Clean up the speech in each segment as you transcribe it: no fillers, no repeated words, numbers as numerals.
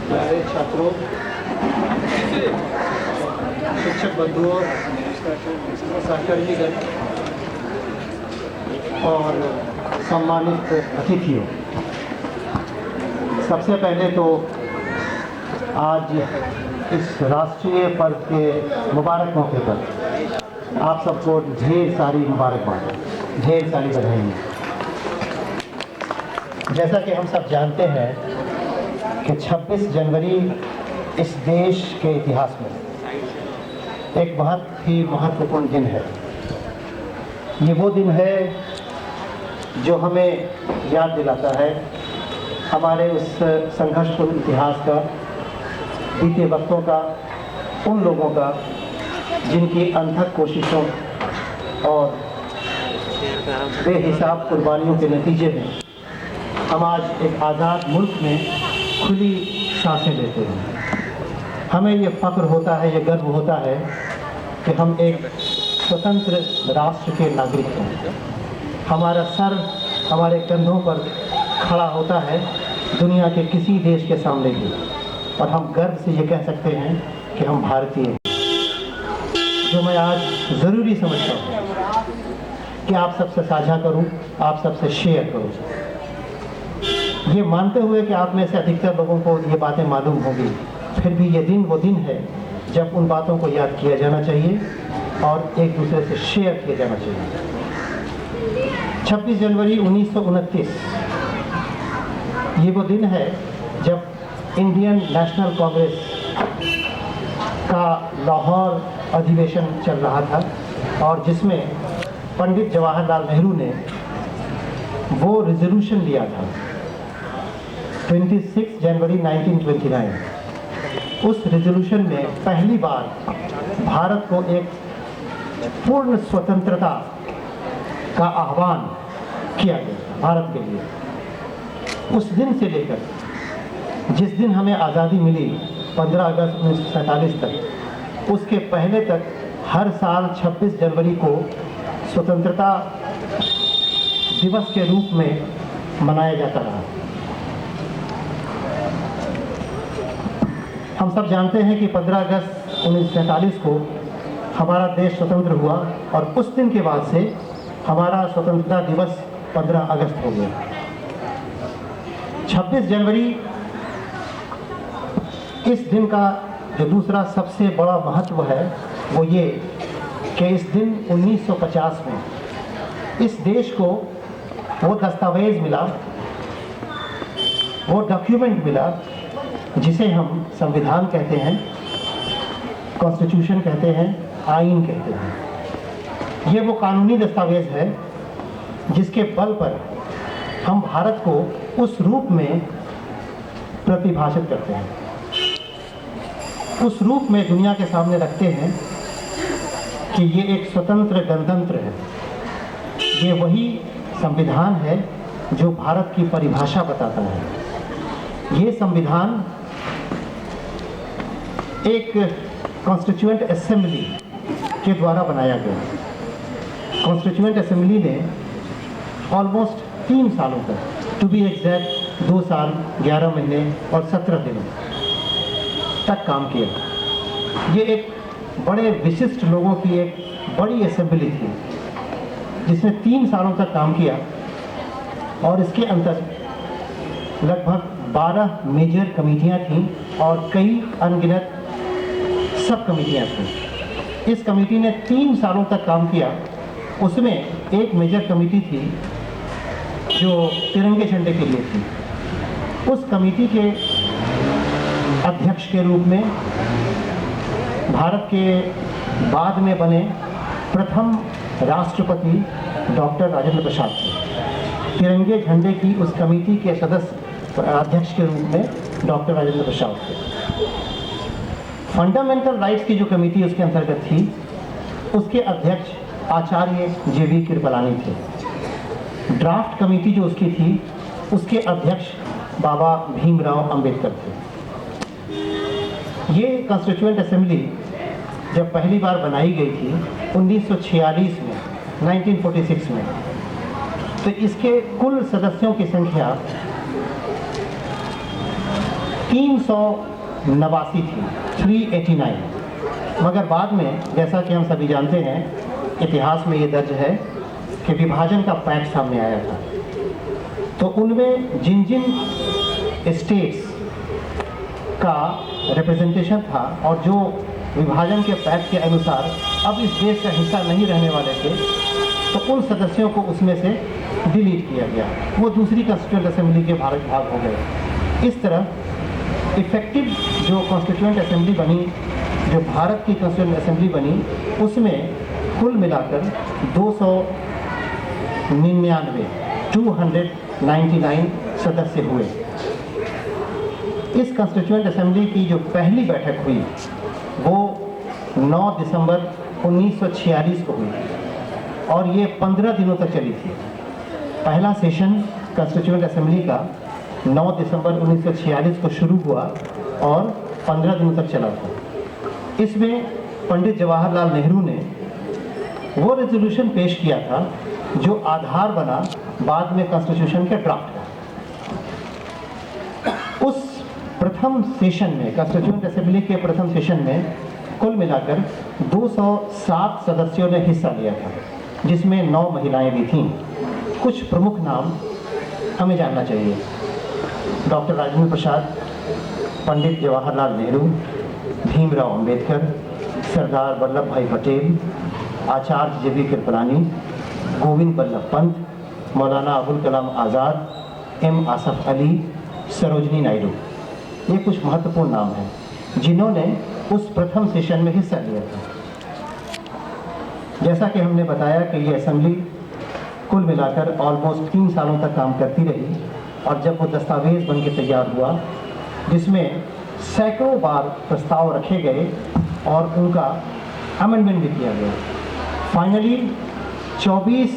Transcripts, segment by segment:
प्यारे छात्रों, शिक्षक बंधुओं, सहकर्मीगण और सम्मानित अतिथियों, सबसे पहले तो आज इस राष्ट्रीय पर्व के मुबारक मौके पर आप सबको ढेर सारी मुबारकबाद, ढेर सारी बधाइयाँ। जैसा कि हम सब जानते हैं कि 26 जनवरी इस देश के इतिहास में एक बहुत ही महत्वपूर्ण दिन है। ये वो दिन है जो हमें याद दिलाता है हमारे उस संघर्षपूर्ण इतिहास का, बीते वक्तों का, उन लोगों का जिनकी अनथक कोशिशों और बेहिसाब कुर्बानियों के नतीजे में हम आज एक आज़ाद मुल्क में खुली सांसें लेते हैं। हमें ये फ़ख्र होता है, ये गर्व होता है कि हम एक स्वतंत्र राष्ट्र के नागरिक हैं। हमारा सर हमारे कंधों पर खड़ा होता है दुनिया के किसी देश के सामने भी, और हम गर्व से ये कह सकते हैं कि हम भारतीय हैं। जो मैं आज ज़रूरी समझता हूँ कि आप सबसे साझा करूँ, आप सबसे शेयर करूँ, ये मानते हुए कि आप में से अधिकतर लोगों को ये बातें मालूम होंगी, फिर भी ये दिन वो दिन है जब उन बातों को याद किया जाना चाहिए और एक दूसरे से शेयर किया जाना चाहिए। 26 जनवरी 1929 ये वो दिन है जब इंडियन नेशनल कांग्रेस का लाहौर अधिवेशन चल रहा था और जिसमें पंडित जवाहरलाल नेहरू ने वो रिजोल्यूशन लिया था 26 जनवरी 1929। उस रिजोल्यूशन में पहली बार भारत को एक पूर्ण स्वतंत्रता का आह्वान किया गया भारत के लिए। उस दिन से लेकर जिस दिन हमें आज़ादी मिली 15 अगस्त 1947 तक, उसके पहले तक हर साल 26 जनवरी को स्वतंत्रता दिवस के रूप में मनाया जाता रहा। हम सब जानते हैं कि 15 अगस्त 1947 को हमारा देश स्वतंत्र हुआ और उस दिन के बाद से हमारा स्वतंत्रता दिवस 15 अगस्त हो गया। 26 जनवरी इस दिन का जो दूसरा सबसे बड़ा महत्व है वो ये कि इस दिन 1950 में इस देश को वो दस्तावेज़ मिला, वो डॉक्यूमेंट मिला जिसे हम संविधान कहते हैं, कॉन्स्टिट्यूशन कहते हैं, आइन कहते हैं। ये वो कानूनी दस्तावेज़ है जिसके बल पर हम भारत को उस रूप में प्रतिभाषित करते हैं, उस रूप में दुनिया के सामने रखते हैं कि ये एक स्वतंत्र गणतंत्र है। ये वही संविधान है जो भारत की परिभाषा बताता है। ये संविधान एक कॉन्स्टिट्यूएंट असेंबली के द्वारा बनाया गया। कॉन्स्टिट्यूएंट असेंबली ने ऑलमोस्ट 3 सालों तक, टू बी एग्जैक्ट 2 साल 11 महीने और 17 दिनों तक काम किया। ये एक बड़े विशिष्ट लोगों की एक बड़ी असेंबली थी जिसने 3 सालों तक काम किया और इसके अंदर लगभग 12 मेजर कमेटियां थीं और कई अनगिनत सब कमेटियां थीं। इस कमेटी ने 3 सालों तक काम किया। उसमें एक मेजर कमेटी थी जो तिरंगे झंडे के लिए थी। उस कमेटी के अध्यक्ष के रूप में भारत के बाद में बने प्रथम राष्ट्रपति डॉक्टर राजेंद्र प्रसाद थे। तिरंगे झंडे की उस कमेटी के सदस्य अध्यक्ष के रूप में डॉक्टर राजेंद्र प्रसाद थे। फंडामेंटल राइट्स की जो कमेटी उसके अंतर्गत थी, उसके अध्यक्ष आचार्य JV कृपलानी थे। ड्राफ्ट कमेटी जो उसकी थी, उसके अध्यक्ष बाबा भीमराव अंबेडकर थे। ये कॉन्स्टिट्यूएंट असेंबली जब पहली बार बनाई गई थी 1946 में, 1946 में, तो इसके कुल सदस्यों की संख्या 389 थी, 389। मगर बाद में, जैसा कि हम सभी जानते हैं, इतिहास में ये दर्ज है कि विभाजन का पैक्ट सामने आया था। तो उनमें जिन जिन स्टेट्स का रिप्रेजेंटेशन था और जो विभाजन के पैक्ट के अनुसार अब इस देश का हिस्सा नहीं रहने वाले थे, तो उन सदस्यों को उसमें से डिलीट किया गया, वो दूसरी कॉन्स्टिट्यूएंट असेंबली के भाग हो गए। इस तरह इफेक्टिव जो कॉन्स्टिट्यूएंट असेंबली बनी, जो भारत की कॉन्स्टिट्यूएंट असेंबली बनी, उसमें कुल मिलाकर 299 सदस्य हुए। इस कॉन्स्टिट्यूएंट असेंबली की जो पहली बैठक हुई वो 9 दिसंबर 1946 को हुई और ये 15 दिनों तक चली थी। पहला सेशन कॉन्स्टिट्यूएंट असेंबली का 9 दिसंबर 1946 को शुरू हुआ और 15 दिनों तक चला था। इसमें पंडित जवाहरलाल नेहरू ने वो रेजोल्यूशन पेश किया था जो आधार बना बाद में कॉन्स्टिट्यूशन के ड्राफ्ट का। उस प्रथम सेशन में, कॉन्स्टिट्यूएंट असेंबली के प्रथम सेशन में कुल मिलाकर 207 सदस्यों ने हिस्सा लिया था, जिसमें 9 महिलाएं भी थीं। कुछ प्रमुख नाम हमें जानना चाहिए: डॉक्टर राजेंद्र प्रसाद, पंडित जवाहरलाल नेहरू, भीमराव अंबेडकर, सरदार वल्लभ भाई पटेल, आचार्य JB कृपलानी, गोविंद बल्लभ पंत, मौलाना अबुल कलाम आज़ाद, M आसफ अली, सरोजनी नायडू। ये कुछ महत्वपूर्ण नाम हैं जिन्होंने उस प्रथम सेशन में हिस्सा लिया था। जैसा कि हमने बताया कि ये असेंबली कुल मिलाकर ऑलमोस्ट 3 सालों तक काम करती रही और जब वो दस्तावेज बन के तैयार हुआ, जिसमें सैकड़ों बार प्रस्ताव रखे गए और उनका अमेंडमेंट भी किया गया, फाइनली 24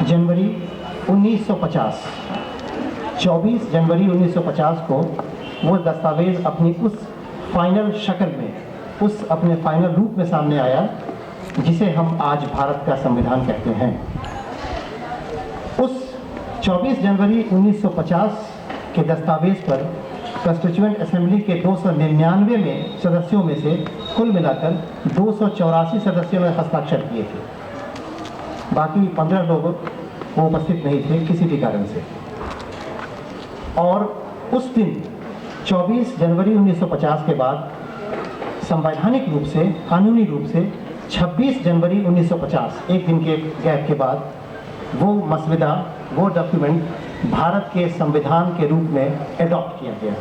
जनवरी 1950 को वो दस्तावेज अपनी उस फाइनल शक्ल में, उस अपने फाइनल रूप में सामने आया जिसे हम आज भारत का संविधान कहते हैं। उस 24 जनवरी 1950 के दस्तावेज पर कॉन्स्टिट्यूएंट असेंबली के 299 में सदस्यों में से कुल मिलाकर 284 सदस्यों ने हस्ताक्षर किए थे। बाकी 15 लोग वो उपस्थित नहीं थे किसी भी कारण से। और उस दिन 24 जनवरी 1950 के बाद संवैधानिक रूप से, कानूनी रूप से 26 जनवरी 1950, एक दिन के गैप के बाद, वो मसविदा, वो डॉक्यूमेंट भारत के संविधान के रूप में एडॉप्ट किया गया।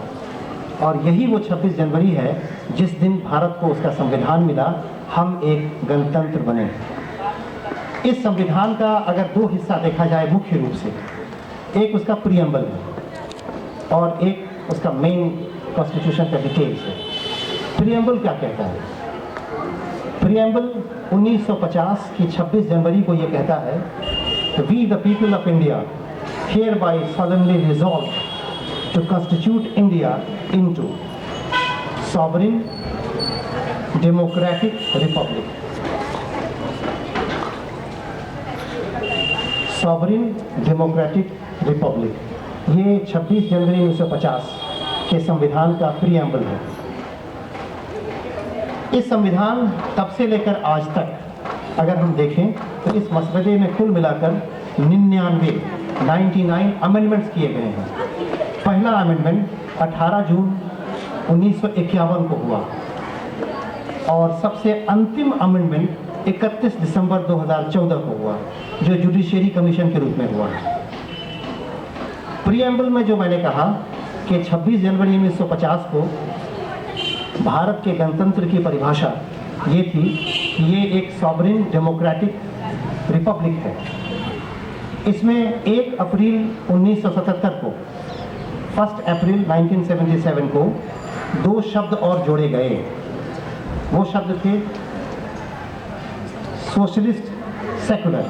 और यही वो 26 जनवरी है जिस दिन भारत को उसका संविधान मिला, हम एक गणतंत्र बने। इस संविधान का अगर 2 हिस्सा देखा जाए मुख्य रूप से, एक उसका प्रीएम्बल है और एक उसका मेन कॉन्स्टिट्यूशन का डिटेल्स है। प्रीएम्बल क्या कहता है? प्रीएम्बल 1950 की 26 जनवरी को ये कहता है, we the people of India hereby solemnly resolve to constitute India into sovereign democratic republic. Sovereign democratic republic, ये 26 जनवरी 1950 के संविधान का प्रीएम्बल है। इस संविधान तब से लेकर आज तक अगर हम देखें तो इस मसवदे में कुल मिलाकर 99 अमेंडमेंट्स किए गए हैं। पहला अमेंडमेंट 18 जून 1951 को हुआ और सबसे अंतिम अमेंडमेंट 31 दिसंबर 2014 को हुआ, जो जुडिशियरी कमीशन के रूप में हुआ। प्रीएम्बल में जो मैंने कहा कि 26 जनवरी 1950 को भारत के गणतंत्र की परिभाषा ये थी कि ये एक सॉवरेन डेमोक्रेटिक रिपब्लिक है। इसमें 1 अप्रैल 1977 को, 1 अप्रैल 1977 को 2 शब्द और जोड़े गए। वो शब्द थे सोशलिस्ट सेकुलर।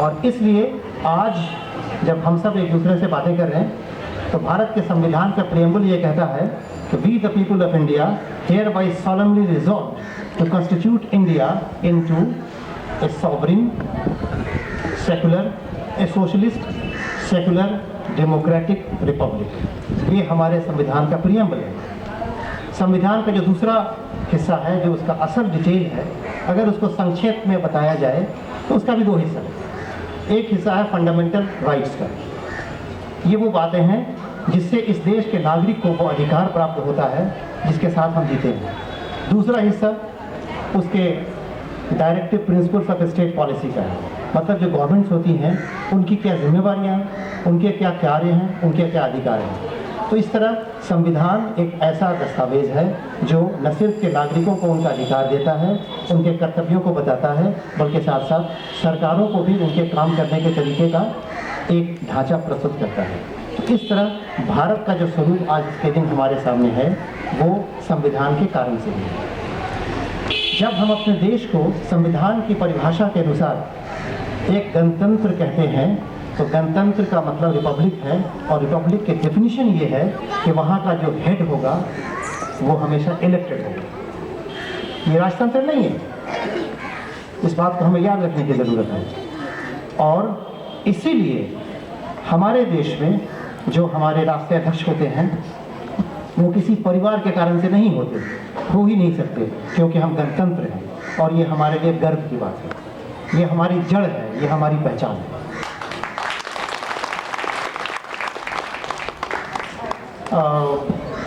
और इसलिए आज जब हम सब एक दूसरे से बातें कर रहे हैं तो भारत के संविधान का प्रीएम्बल ये कहता है कि we the people of India hereby solemnly resolve to constitute India into a sovereign, secular, a socialist, secular democratic Republic. ये हमारे संविधान का प्रियम्बल है। संविधान का जो दूसरा हिस्सा है, जो उसका असल डिटेल है, अगर उसको संक्षेप में बताया जाए तो उसका भी दो हिस्सा है। एक हिस्सा है फंडामेंटल राइट्स का, ये वो बातें हैं जिससे इस देश के नागरिक को वो अधिकार प्राप्त होता है जिसके साथ हम जीते हैं। दूसरा हिस्सा उसके directive principles of state policy का है, मतलब जो गवर्नमेंट्स होती हैं उनकी क्या जिम्मेवारियां हैं, उनके क्या कार्य हैं, उनके क्या अधिकार हैं। तो इस तरह संविधान एक ऐसा दस्तावेज है जो न सिर्फ के नागरिकों को उनका अधिकार देता है, उनके कर्तव्यों को बताता है, बल्कि साथ साथ सरकारों को भी उनके काम करने के तरीके का एक ढांचा प्रस्तुत करता है। तो इस तरह भारत का जो स्वरूप आज के दिन हमारे सामने है वो संविधान के कारण से है। जब हम अपने देश को संविधान की परिभाषा के अनुसार एक गणतंत्र कहते हैं तो गणतंत्र का मतलब रिपब्लिक है, और रिपब्लिक की डेफिनेशन ये है कि वहाँ का जो हेड होगा वो हमेशा इलेक्टेड होगा। ये राजतंत्र नहीं है, इस बात को हमें याद रखने की ज़रूरत है। और इसीलिए हमारे देश में जो हमारे राष्ट्रीय अध्यक्ष होते हैं वो किसी परिवार के कारण से नहीं होते, हो ही नहीं सकते, क्योंकि हम गणतंत्र हैं और ये हमारे लिए गर्व की बात है। ये हमारी जड़ है, ये हमारी पहचान है।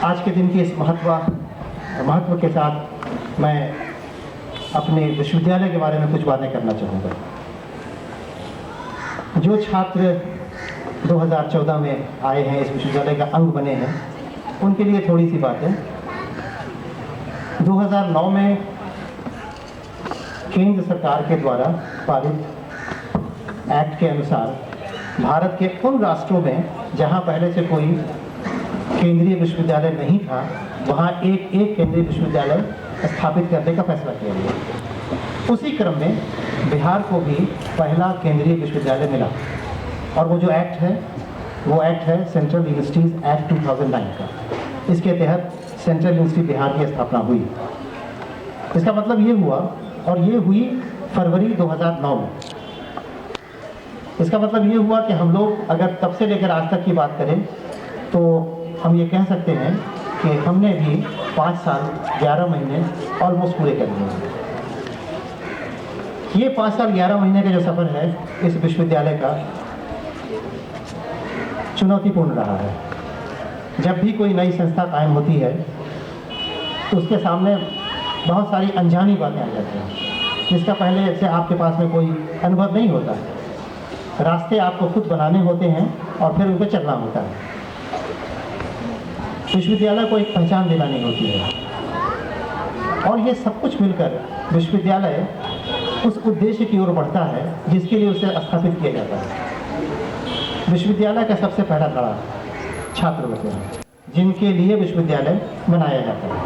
आज के दिन की इस महत्व के साथ मैं अपने विश्वविद्यालय के बारे में कुछ बातें करना चाहूँगा। जो छात्र 2014 में आए हैं, इस विश्वविद्यालय का अंग बने हैं, उनके लिए थोड़ी सी बातें। 2009 में केंद्र सरकार के द्वारा पारित एक्ट के अनुसार भारत के उन राष्ट्रों में जहां पहले से कोई केंद्रीय विश्वविद्यालय नहीं था, वहां एक केंद्रीय विश्वविद्यालय स्थापित करने का फैसला किया गया। उसी क्रम में बिहार को भी पहला केंद्रीय विश्वविद्यालय मिला, और वो जो एक्ट है वो एक्ट है सेंट्रल यूनिवर्सिटीज़ एक्ट 2009 का। इसके तहत सेंट्रल यूनिवर्सिटी बिहार की स्थापना हुई। इसका मतलब ये हुआ, और ये हुई फरवरी 2009 में। इसका मतलब ये हुआ कि हम लोग अगर तब से लेकर आज तक की बात करें तो हम ये कह सकते हैं कि हमने भी 5 साल 11 महीने ऑलमोस्ट पूरे कर लिए। ये 5 साल 11 महीने का जो सफ़र है इस विश्वविद्यालय का चुनौतीपूर्ण रहा है। जब भी कोई नई संस्था कायम होती है तो उसके सामने बहुत सारी अनजानी बातें आ जाती हैं, जिसका पहले से आपके पास में कोई अनुभव नहीं होता है। रास्ते आपको खुद बनाने होते हैं और फिर उन पर चलना होता है। विश्वविद्यालय को एक पहचान दिलानी होती है, और ये सब कुछ मिलकर विश्वविद्यालय उस उद्देश्य की ओर बढ़ता है जिसके लिए उसे स्थापित किया जाता है। विश्वविद्यालय का सबसे पहला खड़ा छात्र होते हैं, जिनके लिए विश्वविद्यालय बनाया जाता है।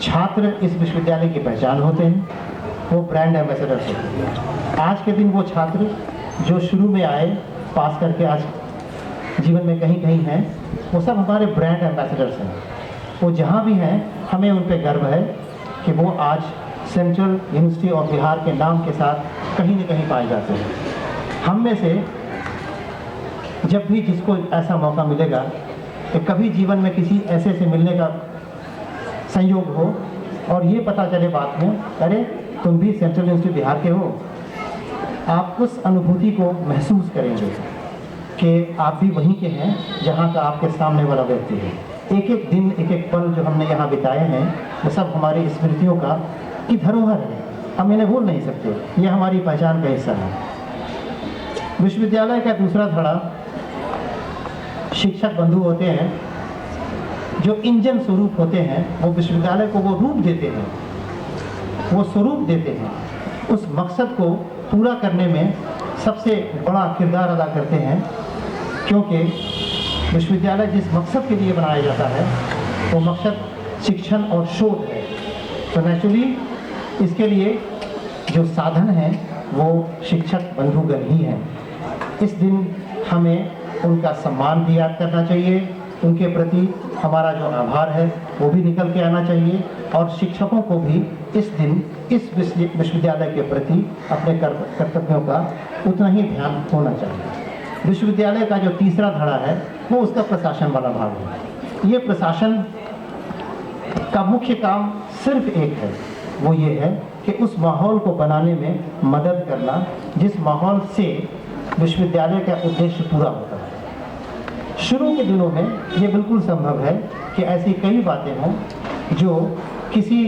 छात्र इस विश्वविद्यालय की पहचान होते हैं, वो ब्रांड एम्बेसडर्स होते हैं। आज के दिन वो छात्र जो शुरू में आए, पास करके आज जीवन में कहीं कहीं हैं, वो सब हमारे ब्रांड एम्बेसडर्स हैं। वो जहाँ भी हैं हमें उन पर गर्व है कि वो आज सेंट्रल यूनिवर्सिटी ऑफ बिहार के नाम के साथ कहीं न कहीं पाए जाते हैं। हम में से जब भी जिसको ऐसा मौका मिलेगा कि कभी जीवन में किसी ऐसे से मिलने का संयोग हो और ये पता चले बाद में, अरे तुम भी सेंट्रल यूनिवर्सिटी बिहार के हो, आप उस अनुभूति को महसूस करेंगे कि आप भी वहीं के हैं जहाँ का आपके सामने वाला व्यक्ति है। एक एक दिन, एक एक पल जो हमने यहाँ बिताए हैं, वो सब हमारी स्मृतियों की धरोहर है। हम इन्हें भूल नहीं सकते, ये हमारी पहचान का हिस्सा है। विश्वविद्यालय का दूसरा धड़ा शिक्षक बंधु होते हैं, जो इंजन स्वरूप होते हैं। वो विश्वविद्यालय को वो रूप देते हैं, वो स्वरूप देते हैं। उस मकसद को पूरा करने में सबसे बड़ा किरदार अदा करते हैं, क्योंकि विश्वविद्यालय जिस मकसद के लिए बनाया जाता है वो मकसद शिक्षण और शोध है। तो नेचुरली इसके लिए जो साधन हैं वो शिक्षक बंधुगण ही हैं। इस दिन हमें उनका सम्मान भी याद करना चाहिए, उनके प्रति हमारा जो आभार है वो भी निकल के आना चाहिए, और शिक्षकों को भी इस दिन इस विश्वविद्यालय के प्रति अपने कर्तव्यों का उतना ही ध्यान होना चाहिए। विश्वविद्यालय का जो तीसरा धड़ा है वो उसका प्रशासन वाला भाग है। ये प्रशासन का मुख्य काम सिर्फ एक है, वो ये है कि उस माहौल को बनाने में मदद करना जिस माहौल से विश्वविद्यालय का उद्देश्य पूरा होता है। शुरू के दिनों में ये बिल्कुल संभव है कि ऐसी कई बातें हों जो किसी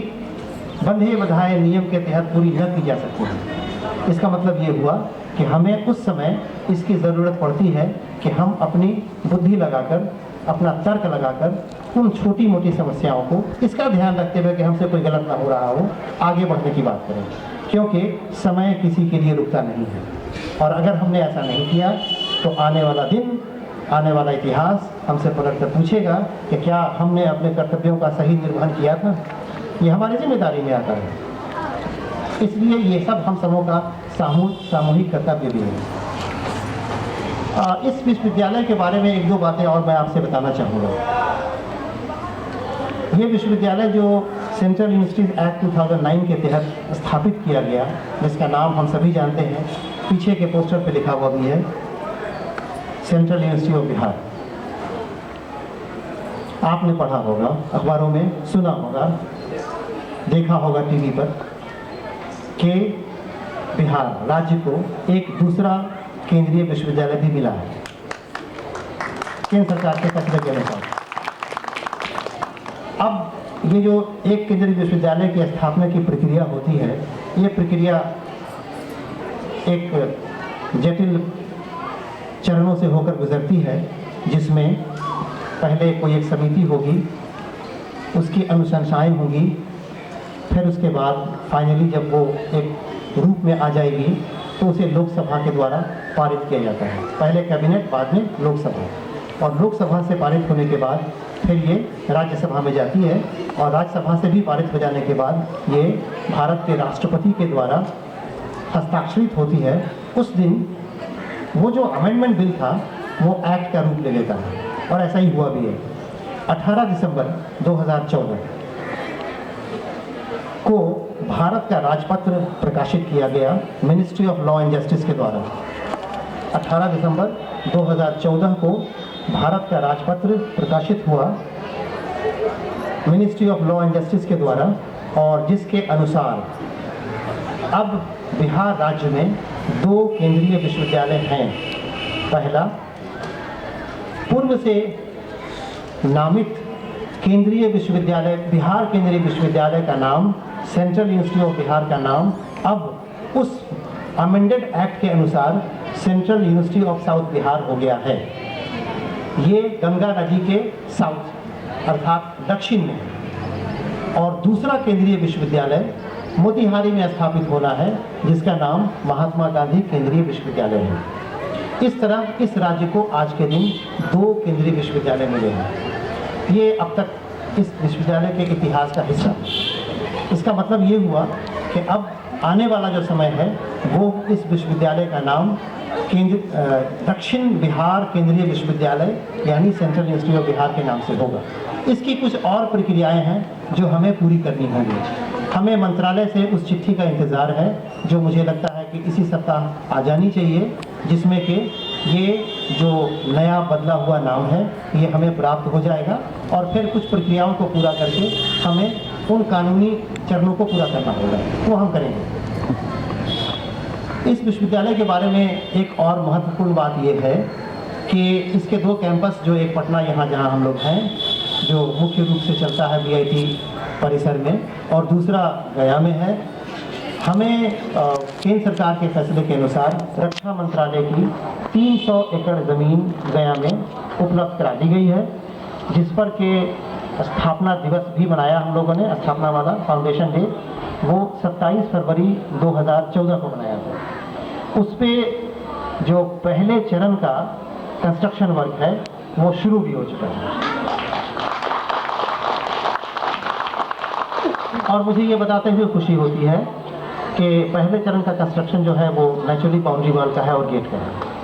बंधे बधाए नियम के तहत पूरी न की जा सकती है। इसका मतलब ये हुआ कि हमें उस समय इसकी ज़रूरत पड़ती है कि हम अपनी बुद्धि लगाकर, अपना तर्क लगाकर उन छोटी मोटी समस्याओं को इसका ध्यान रखते हुए कि हमसे कोई गलत ना हो रहा हो, आगे बढ़ने की बात करें, क्योंकि समय किसी के लिए रुकता नहीं है। और अगर हमने ऐसा नहीं किया तो आने वाला दिन, आने वाला इतिहास हमसे पलट कर पूछेगा कि क्या हमने अपने कर्तव्यों का सही निर्वहन किया था। ये हमारी जिम्मेदारी में आता है। इसलिए ये सब हम सबों का सामूहिक कर्तव्य भी है। इस विश्वविद्यालय के बारे में एक दो बातें और मैं आपसे बताना चाहूँगा। ये विश्वविद्यालय जो सेंट्रल यूनिवर्सिटीज एक्ट 2009 के तहत स्थापित किया गया, जिसका नाम हम सभी जानते हैं, पीछे के पोस्टर पे लिखा हुआ भी है, सेंट्रल यूनिवर्सिटी ऑफ बिहार। आपने पढ़ा होगा, अखबारों में सुना होगा, देखा होगा टीवी पर कि बिहार राज्य को एक दूसरा केंद्रीय विश्वविद्यालय भी मिला है केंद्र सरकार के फैसले के अनुसार। अब ये जो एक केंद्रीय विश्वविद्यालय की स्थापना की प्रक्रिया होती है, ये प्रक्रिया एक जटिल चरणों से होकर गुजरती है, जिसमें पहले कोई एक समिति होगी, उसकी अनुशंसाएं होंगी, फिर उसके बाद फाइनली जब वो एक रूप में आ जाएगी तो उसे लोकसभा के द्वारा पारित किया जाता है। पहले कैबिनेट, बाद में लोकसभा, और लोकसभा से पारित होने के बाद फिर ये राज्यसभा में जाती है, और राज्यसभा से भी पारित हो जाने के बाद ये भारत के राष्ट्रपति के द्वारा हस्ताक्षरित होती है। उस दिन वो जो अमेंडमेंट बिल था वो एक्ट का रूप ले लेता है, और ऐसा ही हुआ भी है। 18 दिसंबर 2014 को भारत का राजपत्र प्रकाशित किया गया ministry of law and justice के द्वारा। 18 दिसंबर 2014 को भारत का राजपत्र प्रकाशित हुआ ministry of law and justice के द्वारा, और जिसके अनुसार अब बिहार राज्य में 2 केंद्रीय विश्वविद्यालय हैं। पहला, पूर्व से नामित केंद्रीय विश्वविद्यालय, बिहार केंद्रीय विश्वविद्यालय का नाम, सेंट्रल यूनिवर्सिटी ऑफ बिहार का नाम अब उस अमेंडेड एक्ट के अनुसार central university of south Bihar हो गया है। ये गंगा नदी के साउथ अर्थात दक्षिण में है। और दूसरा केंद्रीय विश्वविद्यालय मोतिहारी में स्थापित होना है, जिसका नाम महात्मा गांधी केंद्रीय विश्वविद्यालय है। इस तरह इस राज्य को आज के दिन 2 केंद्रीय विश्वविद्यालय मिले हैं। ये अब तक इस विश्वविद्यालय के इतिहास का हिस्सा है। इसका मतलब ये हुआ कि अब आने वाला जो समय है वो इस विश्वविद्यालय का नाम दक्षिण बिहार केंद्रीय विश्वविद्यालय यानी सेंट्रल यूनिवर्सिटी ऑफ बिहार के नाम से होगा। इसकी कुछ और प्रक्रियाएं हैं जो हमें पूरी करनी होंगी। हमें मंत्रालय से उस चिट्ठी का इंतज़ार है जो मुझे लगता है कि इसी सप्ताह आ जानी चाहिए, जिसमें कि ये जो नया बदला हुआ नाम है ये हमें प्राप्त हो जाएगा, और फिर कुछ प्रक्रियाओं को पूरा करके हमें उन कानूनी चरणों को पूरा करना होगा, वो हम करेंगे। इस विश्वविद्यालय के बारे में एक और महत्वपूर्ण बात यह है कि इसके 2 कैंपस, जो एक पटना यहाँ जहाँ हम लोग हैं, जो मुख्य रूप से चलता है बीआईटी परिसर में, और दूसरा गया में है। हमें केंद्र सरकार के फैसले के अनुसार रक्षा मंत्रालय की 300 एकड़ ज़मीन गया में उपलब्ध करा दी गई है, जिस पर के स्थापना दिवस भी मनाया हम लोगों ने, स्थापना वाला फाउंडेशन डे, वो 27 फरवरी 2014 को मनाया था। उस पर जो पहले चरण का कंस्ट्रक्शन वर्क है वो शुरू भी हो चुका है। और मुझे ये बताते हुए खुशी होती है कि पहले चरण का कंस्ट्रक्शन जो है वो नेचुरली बाउंड्री वॉल का है और गेट का है।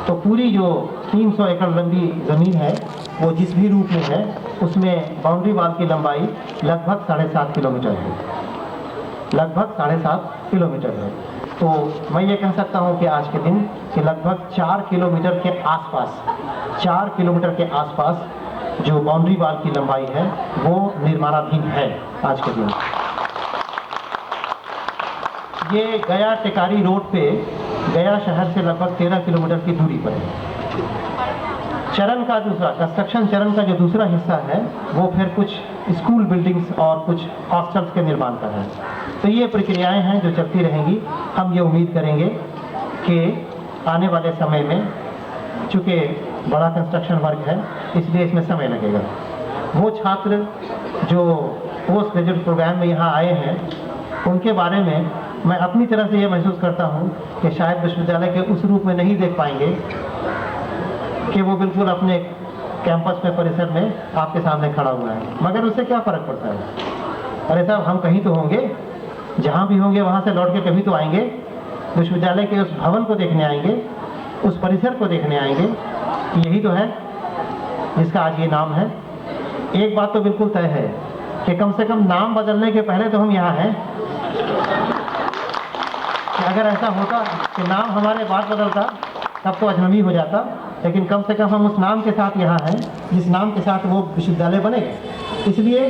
तो पूरी जो 300 एकड़ लंबी ज़मीन है वो जिस भी रूप में है उसमें बाउंड्री वॉल की लंबाई लगभग 7.5 किलोमीटर है, लगभग 7.5 किलोमीटर है। तो मैं ये कह सकता हूँ कि आज के दिन कि लगभग 4 किलोमीटर के आसपास 4 किलोमीटर के आसपास जो बाउंड्री वाल की लंबाई है वो निर्माणाधीन है आज के दिन। ये गया टेकारी रोड पे गया शहर से लगभग 13 किलोमीटर की दूरी पर है। चरण का दूसरा कंस्ट्रक्शन चरण का जो दूसरा हिस्सा है वो फिर कुछ स्कूल बिल्डिंग्स और कुछ हॉस्टल्स के निर्माण का है। तो ये प्रक्रियाएं हैं जो चलती रहेंगी। हम ये उम्मीद करेंगे कि आने वाले समय में, चूँकि बड़ा कंस्ट्रक्शन वर्क है इसलिए इसमें समय लगेगा। वो छात्र जो पोस्ट ग्रेजुएट प्रोग्राम में यहाँ आए हैं उनके बारे में मैं अपनी तरफ से ये महसूस करता हूँ कि शायद विश्वविद्यालय के उस रूप में नहीं देख पाएंगे कि वो बिल्कुल अपने कैंपस में, परिसर में आपके सामने खड़ा हुआ है, मगर उससे क्या फ़र्क पड़ता है। अरे साहब, हम कहीं तो होंगे, जहाँ भी होंगे वहाँ से लौट के कभी तो आएंगे, विश्वविद्यालय के उस भवन को देखने आएंगे, उस परिसर को देखने आएंगे। यही तो है जिसका आज ये नाम है। एक बात तो बिल्कुल तय है कि कम से कम नाम बदलने के पहले तो हम यहाँ हैं। कि अगर ऐसा होता कि नाम हमारे बाद बदलता तब तो अजनबी हो जाता, लेकिन कम से कम हम उस नाम के साथ यहाँ हैं जिस नाम के साथ वो विश्वविद्यालय बनेगा। इसलिए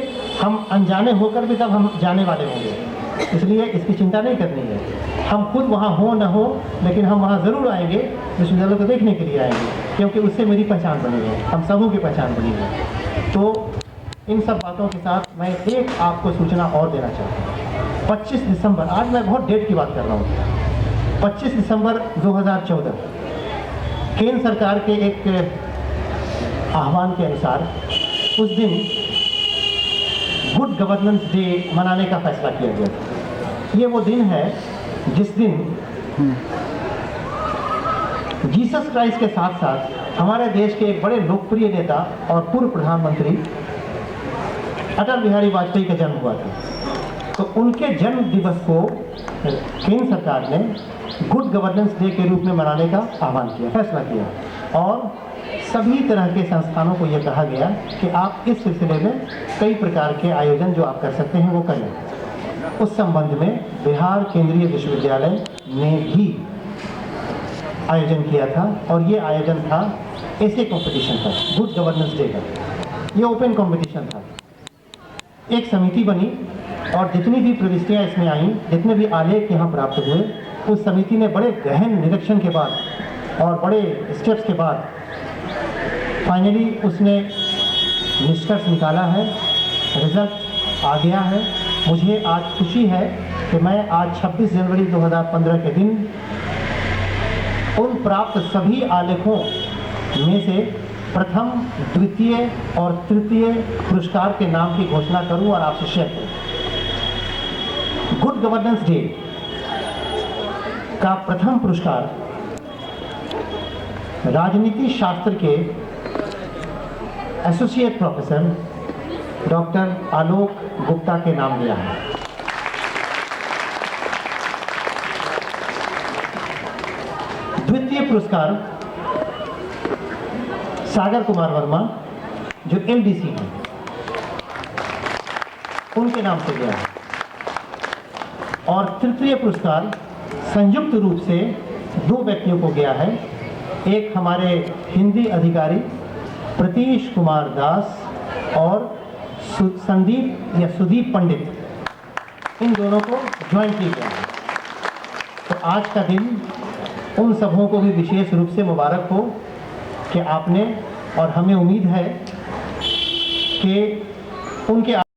हम अनजाने होकर भी तब हम जाने वाले होंगे, इसलिए इसकी चिंता नहीं करनी है। हम खुद वहाँ हो न हो, लेकिन हम वहाँ ज़रूर आएंगे, विश्वविद्यालय को देखने के लिए आएंगे, क्योंकि उससे मेरी पहचान बनी है, हम सबों की पहचान बनी है। तो इन सब बातों के साथ मैं एक आपको सूचना और देना चाहता हूँ। 25 दिसंबर, आज मैं बहुत डेट की बात कर रहा हूँ, 25 दिसंबर 2014 केंद्र सरकार के एक आह्वान के अनुसार उस दिन गुड गवर्नेंस डे मनाने का फैसला किया गया था। ये वो दिन है जिस दिन जीसस क्राइस्ट के साथ साथ हमारे देश के एक बड़े लोकप्रिय नेता और पूर्व प्रधानमंत्री अटल बिहारी वाजपेयी का जन्म हुआ था। तो उनके जन्म दिवस को केंद्र सरकार ने गुड गवर्नेंस डे के रूप में मनाने का आह्वान किया, फैसला किया, और सभी तरह के संस्थानों को यह कहा गया कि आप इस सिलसिले में कई प्रकार के आयोजन जो आप कर सकते हैं वो करें। उस संबंध में बिहार केंद्रीय विश्वविद्यालय ने भी आयोजन किया था, और ये आयोजन था ऐसे कंपटीशन था, गुड गवर्नेंस डे का। ये ओपन कंपटीशन था। एक समिति बनी और जितनी भी प्रविष्टियाँ इसमें आईं, जितने भी आलेख यहाँ प्राप्त हुए, उस समिति ने बड़े गहन निरीक्षण के बाद और बड़े स्टेप्स के बाद फाइनली उसने निष्कर्ष निकाला है, रिजल्ट आ गया है। मुझे आज खुशी है कि मैं आज 26 जनवरी 2015 के दिन उन प्राप्त सभी आलेखों में से प्रथम, द्वितीय और तृतीय पुरस्कार के नाम की घोषणा करूं और आपसे शेयर करूं। गुड गवर्नेंस डे का प्रथम पुरस्कार राजनीति शास्त्र के associate professor doctor Alok Gupta के नाम लिया है। द्वितीय पुरस्कार सागर कुमार वर्मा जो एलडीसी हैं उनके नाम से गया है, और तृतीय पुरस्कार संयुक्त रूप से 2 व्यक्तियों को गया है। एक हमारे हिंदी अधिकारी प्रतीश कुमार दास और संदीप या सुदीप पंडित, इन दोनों को ज्वाइंटली गया है। तो आज का दिन उन सबों को भी विशेष रूप से मुबारक हो कि आपने, और हमें उम्मीद है कि उनके